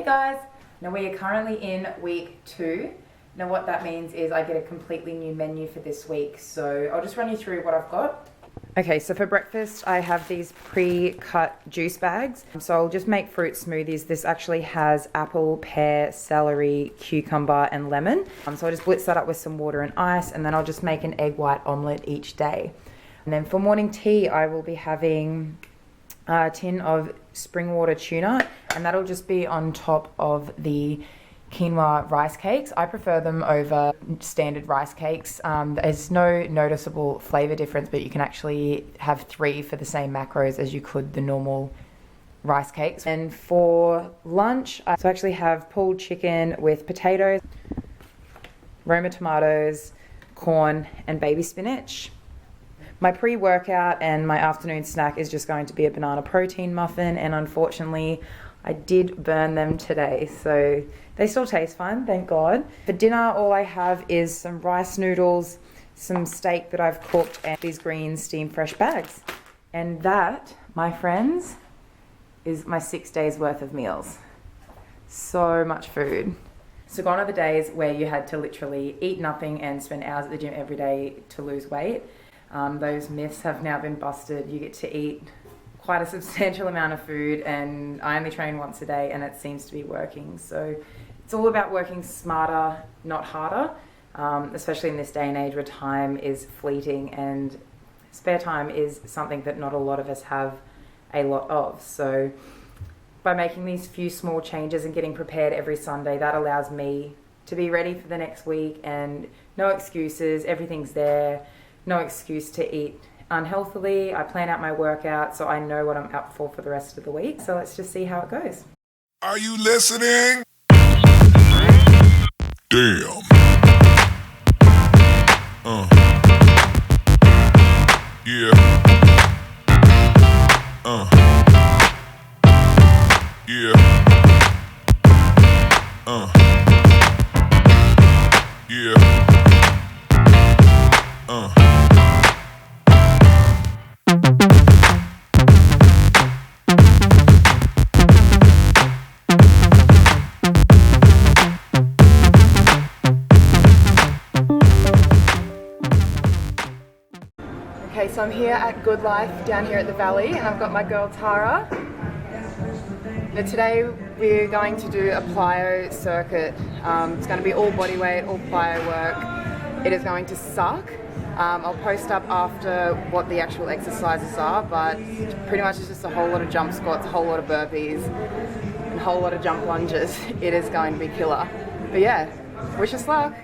Hey guys! Now we are currently in week 2. Now what that means is I get a completely new menu for this week, so I'll just run you through what I've got. Okay, so for breakfast I have these pre-cut juice bags. So I'll just make fruit smoothies. This actually has apple, pear, celery, cucumber and lemon. So I'll just blitz that up with some water and ice, and then I'll just make an egg white omelette each day. And then for morning tea I will be having a tin of spring water tuna, and that'll just be on top of the quinoa rice cakes. I prefer them over standard rice cakes. There's no noticeable flavor difference, but you can actually have 3 for the same macros as you could the normal rice cakes. And for lunch, I actually have pulled chicken with potatoes, Roma tomatoes, corn and baby spinach. My pre-workout and my afternoon snack is just going to be a banana protein muffin, and unfortunately I did burn them today, so they still taste fine, thank God. For dinner, all I have is some rice noodles, some steak that I've cooked, and these green steam fresh bags. And that, my friends, is my 6 days worth of meals. So much food. So gone are the days where you had to literally eat nothing and spend hours at the gym every day to lose weight. Those myths have now been busted. You get to eat quite a substantial amount of food, and I only train once a day and it seems to be working. So it's all about working smarter, not harder, especially in this day and age where time is fleeting and spare time is something that not a lot of us have a lot of. So by making these few small changes and getting prepared every Sunday, that allows me to be ready for the next week, and no excuses, everything's there. No excuse to eat unhealthily. I plan out my workout so I know what I'm up for the rest of the week. So let's just see how it goes. Are you listening? Damn. Yeah. Yeah. Yeah. Okay, so I'm here at Good Life down here at the Valley, and I've got my girl Tara. Now today we're going to do a plyo circuit. It's going to be all body weight, all plyo work. It is going to suck. I'll post up after what the actual exercises are, but pretty much it's just a whole lot of jump squats, a whole lot of burpees, and a whole lot of jump lunges. It is going to be killer. But yeah, wish us luck.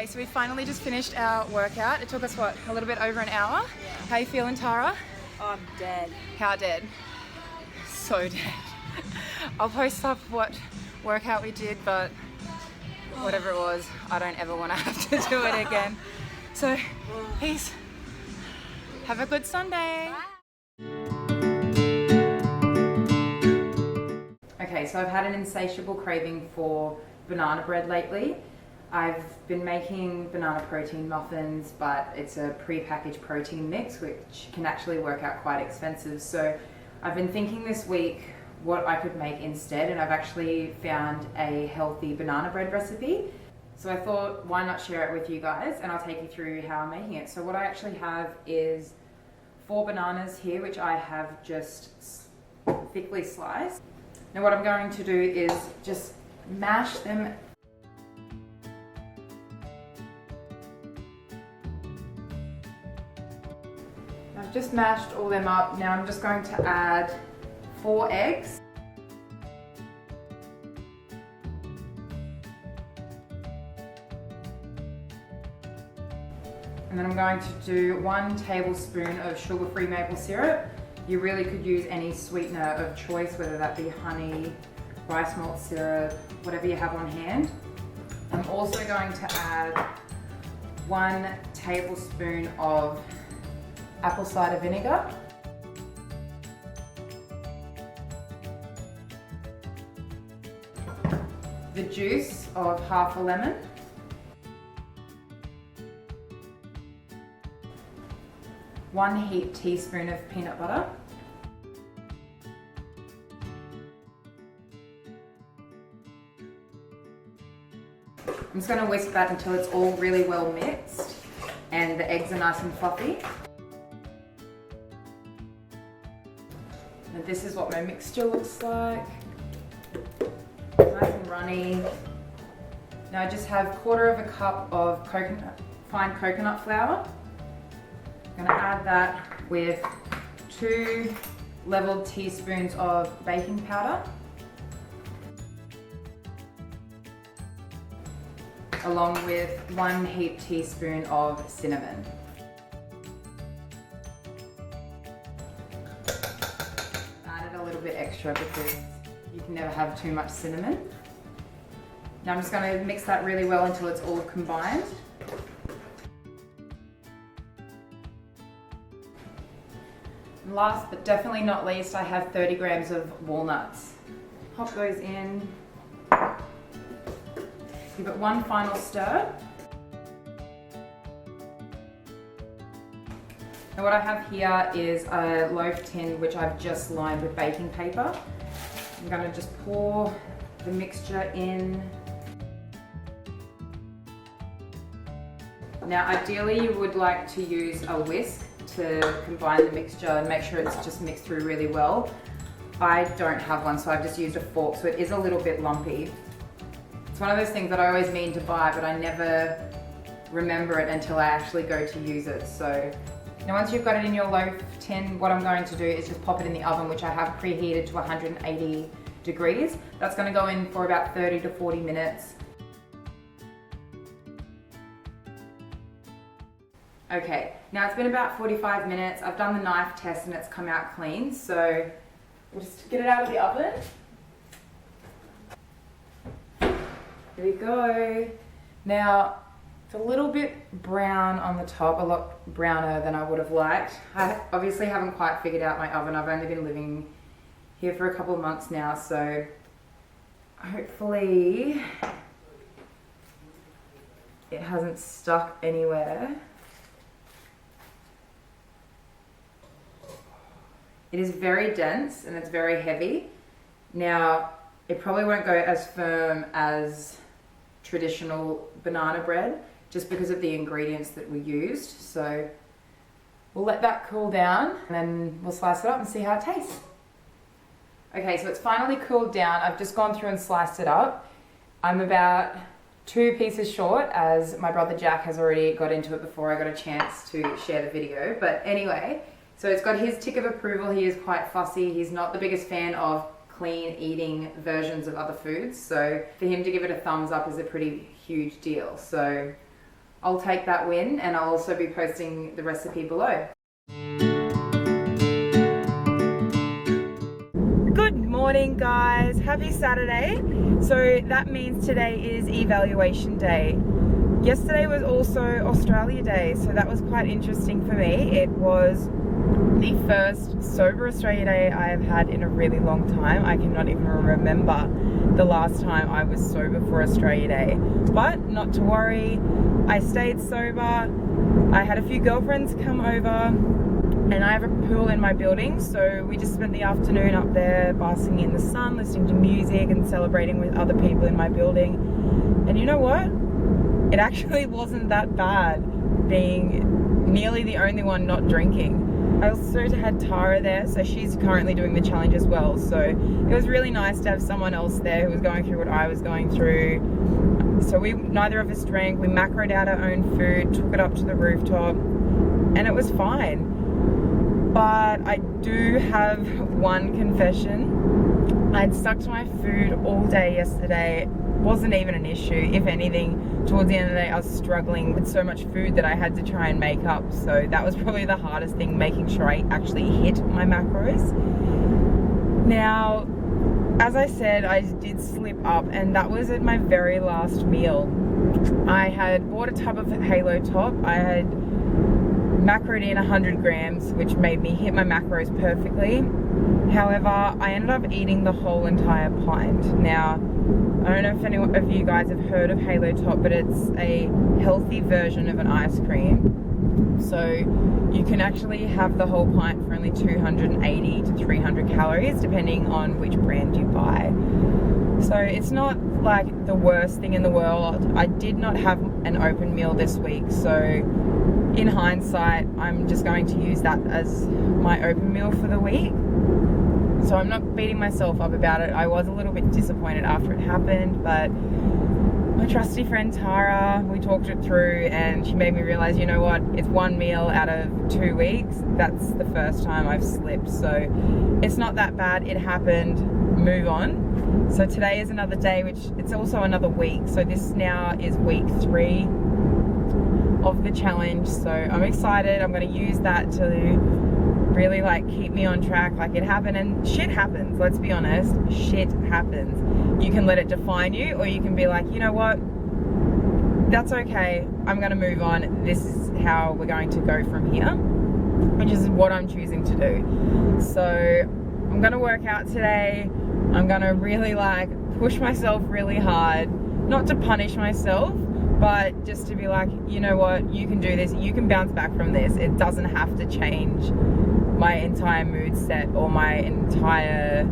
So we finally just finished our workout. It took us, what, a little bit over an hour? How you feeling, Tara? I'm dead. How dead? So dead. I'll post up what workout we did, but whatever it was, I don't ever want to have to do it again. So, peace. Have a good Sunday. Okay, so I've had an insatiable craving for banana bread lately. I've been making banana protein muffins, but it's a pre-packaged protein mix, which can actually work out quite expensive. So I've been thinking this week what I could make instead, and I've actually found a healthy banana bread recipe. So I thought, why not share it with you guys, and I'll take you through how I'm making it. So what I actually have is 4 bananas here, which I have just thickly sliced. Now what I'm going to do is just mash them. I've just mashed all them up. Now I'm just going to add 4 eggs. And then I'm going to do 1 tablespoon of sugar-free maple syrup. You really could use any sweetener of choice, whether that be honey, rice malt syrup, whatever you have on hand. I'm also going to add 1 tablespoon of apple cider vinegar. The juice of half a lemon. One heaped teaspoon of peanut butter. I'm just going to whisk that until it's all really well mixed and the eggs are nice and fluffy. And this is what my mixture looks like. Nice and runny. Now I just have 1/4 cup of fine coconut flour. I'm going to add that with 2 leveled teaspoons of baking powder, along with 1 heaped teaspoon of cinnamon. Added a little bit extra because you can never have too much cinnamon. Now I'm just going to mix that really well until it's all combined. And last but definitely not least, I have 30 grams of walnuts. Pop those in. Give it one final stir. And what I have here is a loaf tin which I've just lined with baking paper. I'm going to just pour the mixture in. Now ideally you would like to use a whisk to combine the mixture and make sure it's just mixed through really well. I don't have one, so I've just used a fork, so it is a little bit lumpy. It's one of those things that I always mean to buy, but I never remember it until I actually go to use it. So now once you've got it in your loaf tin, what I'm going to do is just pop it in the oven, which I have preheated to 180 degrees. That's going to go in for about 30 to 40 minutes. Okay, now it's been about 45 minutes. I've done the knife test and it's come out clean, so we'll just get it out of the oven. Here we go. Now, it's a little bit brown on the top, a lot browner than I would have liked. I obviously haven't quite figured out my oven. I've only been living here for a couple of months now, so hopefully it hasn't stuck anywhere. It is very dense and it's very heavy. Now, it probably won't go as firm as traditional banana bread just because of the ingredients that we used. So we'll let that cool down and then we'll slice it up and see how it tastes. Okay, so it's finally cooled down. I've just gone through and sliced it up. I'm about 2 pieces short as my brother Jack has already got into it before I got a chance to share the video. But anyway, so it's got his tick of approval. He is quite fussy. He's not the biggest fan of clean eating versions of other foods. So for him to give it a thumbs up is a pretty huge deal. So I'll take that win and I'll also be posting the recipe below. Good morning guys, happy Saturday. So that means today is evaluation day. Yesterday was also Australia Day, so that was quite interesting for me. It was the first sober Australia Day I have had in a really long time. I cannot even remember the last time I was sober for Australia Day. But not to worry, I stayed sober. I had a few girlfriends come over and I have a pool in my building, so we just spent the afternoon up there basking in the sun, listening to music and celebrating with other people in my building. And you know what? It actually wasn't that bad being nearly the only one not drinking. I also had Tara there, so she's currently doing the challenge as well. So it was really nice to have someone else there who was going through what I was going through. So neither of us drank, we macroed out our own food, took it up to the rooftop, and it was fine. But I do have one confession. I'd stuck to my food all day yesterday. Wasn't even an issue. If anything, towards the end of the day I was struggling with so much food that I had to try and make up. So that was probably the hardest thing, making sure I actually hit my macros. Now, as I said, I did slip up and that was at my very last meal. I had bought a tub of Halo Top. I had macroed in 100 grams, which made me hit my macros perfectly. However, I ended up eating the whole entire pint. Now, I don't know if any of you guys have heard of Halo Top, but it's a healthy version of an ice cream. So you can actually have the whole pint for only 280 to 300 calories, depending on which brand you buy. So it's not like the worst thing in the world. I did not have an open meal this week, so in hindsight, I'm just going to use that as my open meal for the week. So I'm not beating myself up about it. I was a little bit disappointed after it happened, but my trusty friend Tara, we talked it through and she made me realize, you know what, it's one meal out of 2 weeks. That's the first time I've slipped. So it's not that bad. It happened. Move on. So today is another day, which it's also another week. So this now is week 3 of the challenge. So I'm excited. I'm going to use that to really like keep me on track. Like, it happened and shit happens. Let's be honest. Shit happens. You can let it define you, or you can be like, you know what? That's okay. I'm going to move on. This is how we're going to go from here, which is what I'm choosing to do. So I'm going to work out today. I'm going to really like push myself really hard, not to punish myself, but just to be like, you know what, you can do this, you can bounce back from this. It doesn't have to change my entire mood set or my entire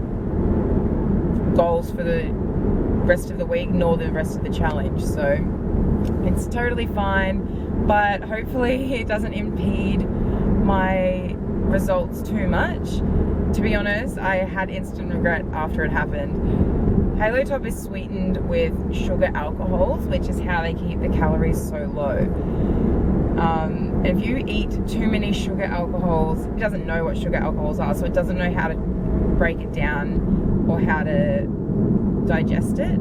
goals for the rest of the week, nor the rest of the challenge. So it's totally fine, but hopefully it doesn't impede my results too much. To be honest, I had instant regret after it happened. Halo Top is sweetened with sugar alcohols, which is how they keep the calories so low. If you eat too many sugar alcohols, it doesn't know what sugar alcohols are, so it doesn't know how to break it down or how to digest it.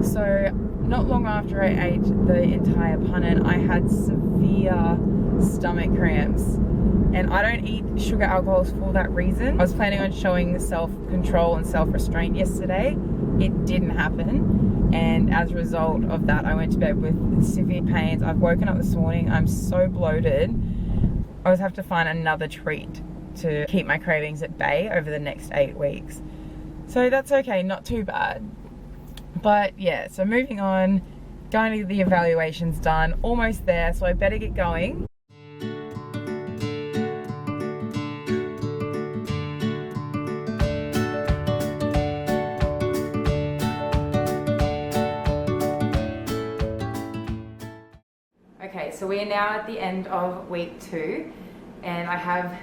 So not long after I ate the entire punnet, I had severe stomach cramps. And I don't eat sugar alcohols for that reason. I was planning on showing self-control and self-restraint yesterday. It didn't happen. And as a result of that, I went to bed with severe pains. I've woken up this morning. I'm so bloated. I always have to find another treat to keep my cravings at bay over the next 8 weeks. So that's okay, not too bad. But yeah, so moving on, going to get the evaluations done, almost there, so I better get going. Okay, so we are now at the end of week 2, and I have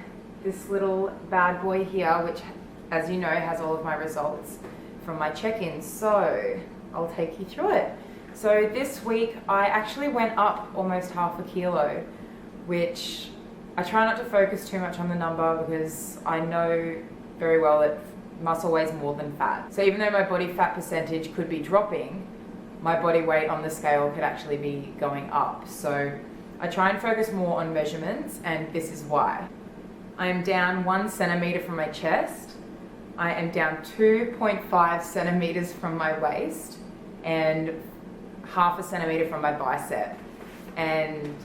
this little bad boy here, which, as you know, has all of my results from my check-ins. So I'll take you through it. So this week I actually went up almost half a kilo, which I try not to focus too much on the number because I know very well that muscle weighs more than fat. So even though my body fat percentage could be dropping, my body weight on the scale could actually be going up. So I try and focus more on measurements, and this is why. I am down 1 centimeter from my chest. I am down 2.5 centimeters from my waist and half a centimeter from my bicep. And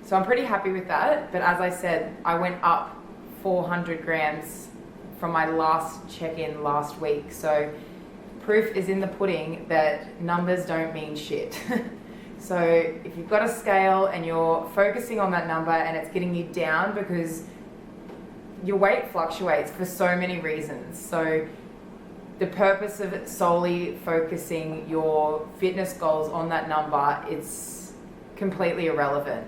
so I'm pretty happy with that. But as I said, I went up 400 grams from my last check-in last week. So proof is in the pudding that numbers don't mean shit. So if you've got a scale and you're focusing on that number and it's getting you down, because your weight fluctuates for so many reasons. So the purpose of solely focusing your fitness goals on that number, it's completely irrelevant.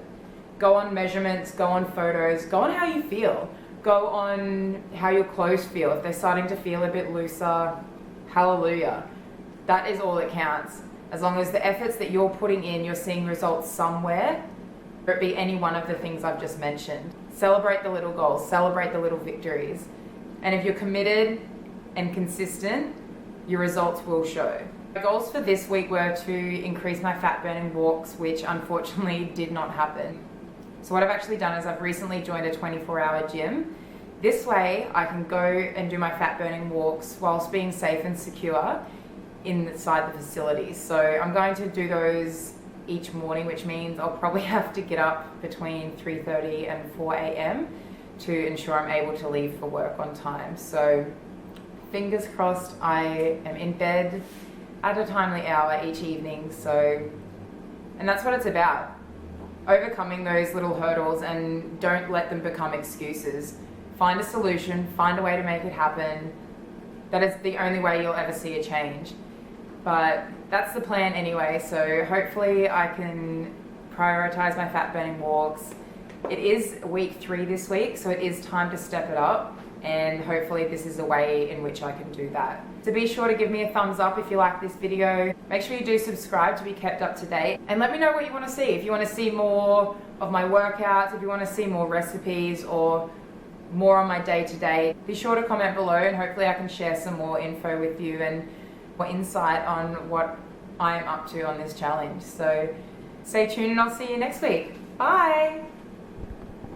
Go on measurements, go on photos, go on how you feel. Go on how your clothes feel. If they're starting to feel a bit looser, hallelujah. That is all that counts. As long as the efforts that you're putting in, you're seeing results somewhere, whether it be any one of the things I've just mentioned. Celebrate the little goals, celebrate the little victories. And if you're committed and consistent, your results will show. My goals for this week were to increase my fat burning walks, which unfortunately did not happen. So what I've actually done is I've recently joined a 24-hour gym. This way I can go and do my fat burning walks whilst being safe and secure. inside the facilities. So I'm going to do those each morning, which means I'll probably have to get up between 3:30 and 4 a.m. to ensure I'm able to leave for work on time. So fingers crossed I am in bed at a timely hour each evening. And that's what it's about. Overcoming those little hurdles, and don't let them become excuses. Find a solution, find a way to make it happen. That is the only way you'll ever see a change. But that's the plan anyway, so hopefully I can prioritize my fat burning walks. It is week 3 this week, so it is time to step it up, and hopefully this is a way in which I can do that. So be sure to give me a thumbs up if you like this video. Make sure you do subscribe to be kept up to date, and let me know what you want to see. If you want to see more of my workouts, if you want to see more recipes or more on my day-to-day, be sure to comment below, and hopefully I can share some more info with you and more insight on what I am up to on this challenge. So stay tuned, and I'll see you next week. Bye!